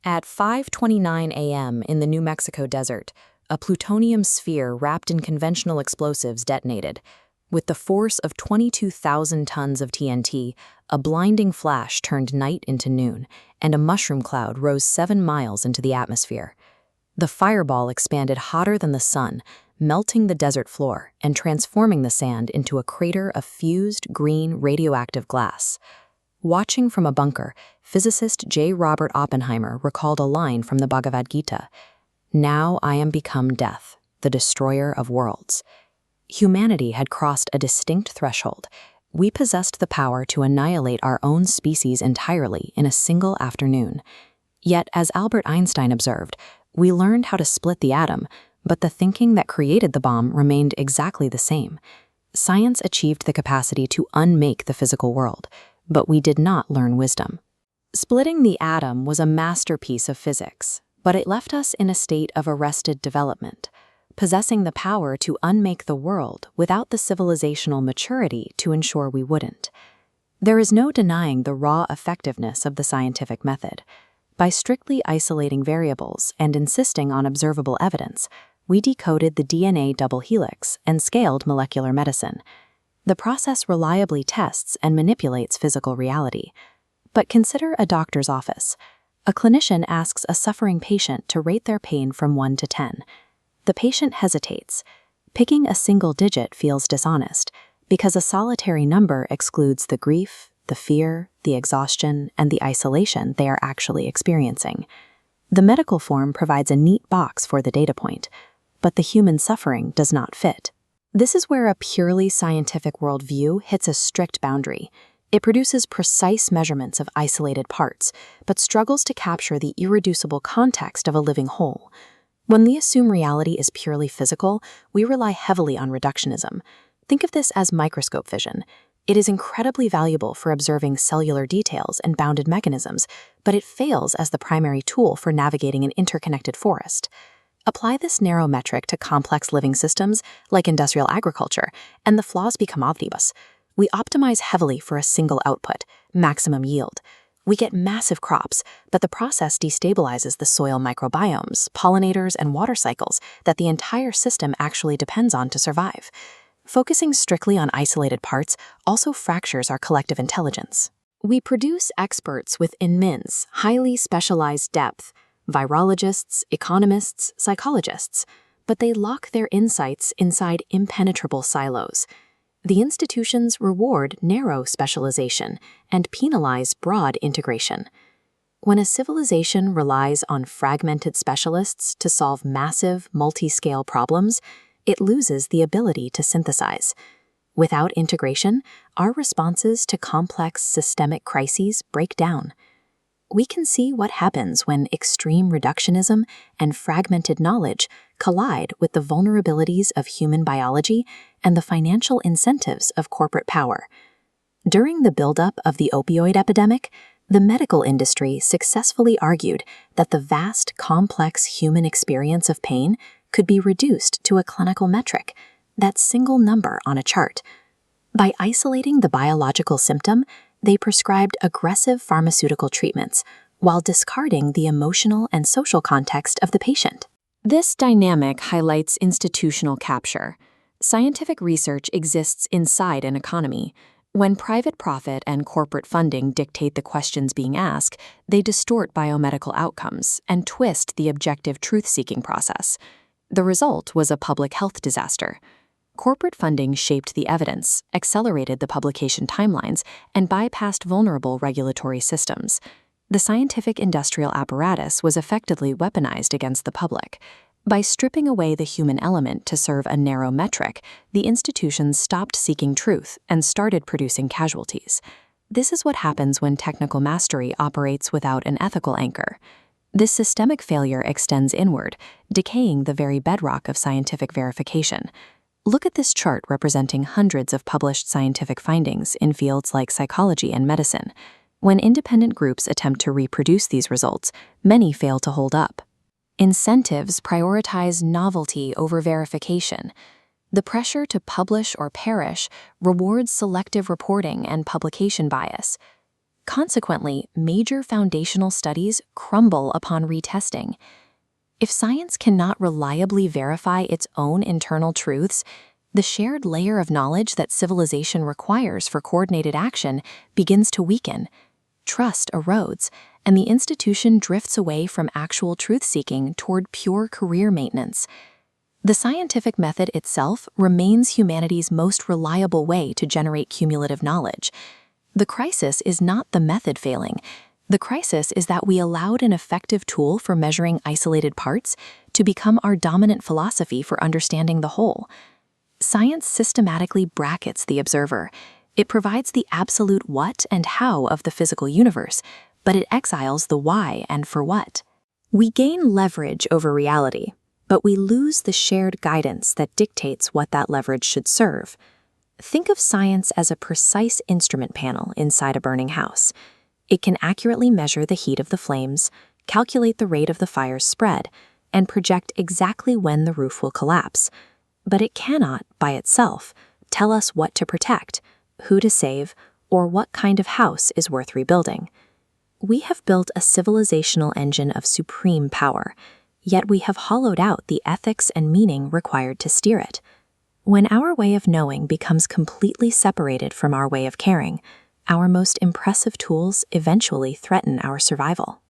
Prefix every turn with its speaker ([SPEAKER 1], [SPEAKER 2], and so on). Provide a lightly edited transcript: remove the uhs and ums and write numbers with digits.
[SPEAKER 1] At 5:29 a.m. in the New Mexico desert, a plutonium sphere wrapped in conventional explosives detonated. With the force of 22,000 tons of TNT, a blinding flash turned night into noon, and a mushroom cloud rose 7 miles into the atmosphere. The fireball expanded hotter than the sun, melting the desert floor and transforming the sand into a crater of fused green radioactive glass. Watching from a bunker, physicist J. Robert Oppenheimer recalled a line from the Bhagavad Gita: "Now I am become death, the destroyer of worlds." Humanity had crossed a distinct threshold. We possessed the power to annihilate our own species entirely in a single afternoon. Yet, as Albert Einstein observed, we learned how to split the atom, but the thinking that created the bomb remained exactly the same. Science achieved the capacity to unmake the physical world, but we did not learn wisdom. Splitting the atom was a masterpiece of physics, but it left us in a state of arrested development, possessing the power to unmake the world without the civilizational maturity to ensure we wouldn't. There is no denying the raw effectiveness of the scientific method. By strictly isolating variables and insisting on observable evidence, we decoded the DNA double helix and scaled molecular medicine. The process reliably tests and manipulates physical reality. But consider a doctor's office. A clinician asks a suffering patient to rate their pain from 1 to 10. The patient hesitates. Picking a single digit feels dishonest, because a solitary number excludes the grief, the fear, the exhaustion, and the isolation they are actually experiencing. The medical form provides a neat box for the data point, but the human suffering does not fit. This is where a purely scientific worldview hits a strict boundary. It produces precise measurements of isolated parts, but struggles to capture the irreducible context of a living whole. When we assume reality is purely physical, we rely heavily on reductionism. Think of this as microscope vision. It is incredibly valuable for observing cellular details and bounded mechanisms, but it fails as the primary tool for navigating an interconnected forest. Apply this narrow metric to complex living systems like industrial agriculture, and the flaws become obvious. We optimize heavily for a single output, maximum yield. We get massive crops, but the process destabilizes the soil microbiomes, pollinators, and water cycles that the entire system actually depends on to survive. Focusing strictly on isolated parts also fractures our collective intelligence. We produce experts with immense, highly specialized depth, virologists, economists, psychologists, but they lock their insights inside impenetrable silos. The institutions reward narrow specialization and penalize broad integration. When a civilization relies on fragmented specialists to solve massive, multi-scale problems, it loses the ability to synthesize. Without integration, our responses to complex systemic crises break down. We can see what happens when extreme reductionism and fragmented knowledge collide with the vulnerabilities of human biology and the financial incentives of corporate power. During the buildup of the opioid epidemic, the medical industry successfully argued that the vast, complex human experience of pain could be reduced to a clinical metric, that single number on a chart. By isolating the biological symptom, they prescribed aggressive pharmaceutical treatments while discarding the emotional and social context of the patient. This dynamic highlights institutional capture. Scientific research exists inside an economy. When private profit and corporate funding dictate the questions being asked, they distort biomedical outcomes and twist the objective truth-seeking process. The result was a public health disaster. Corporate funding shaped the evidence, accelerated the publication timelines, and bypassed vulnerable regulatory systems. The scientific industrial apparatus was effectively weaponized against the public. By stripping away the human element to serve a narrow metric, the institutions stopped seeking truth and started producing casualties. This is what happens when technical mastery operates without an ethical anchor. This systemic failure extends inward, decaying the very bedrock of scientific verification. Look at this chart representing hundreds of published scientific findings in fields like psychology and medicine. When independent groups attempt to reproduce these results, many fail to hold up. Incentives prioritize novelty over verification. The pressure to publish or perish rewards selective reporting and publication bias. Consequently, major foundational studies crumble upon retesting. If science cannot reliably verify its own internal truths, the shared layer of knowledge that civilization requires for coordinated action begins to weaken. Trust erodes, and the institution drifts away from actual truth-seeking toward pure career maintenance. The scientific method itself remains humanity's most reliable way to generate cumulative knowledge. The crisis is not the method failing. The crisis is that we allowed an effective tool for measuring isolated parts to become our dominant philosophy for understanding the whole. Science systematically brackets the observer. It provides the absolute what and how of the physical universe, but it exiles the why and for what. We gain leverage over reality, but we lose the shared guidance that dictates what that leverage should serve. Think of science as a precise instrument panel inside a burning house. It can accurately measure the heat of the flames, calculate the rate of the fire's spread, and project exactly when the roof will collapse. But it cannot, by itself, tell us what to protect, who to save, or what kind of house is worth rebuilding. We have built a civilizational engine of supreme power, yet we have hollowed out the ethics and meaning required to steer it. When our way of knowing becomes completely separated from our way of caring, our most impressive tools eventually threaten our survival.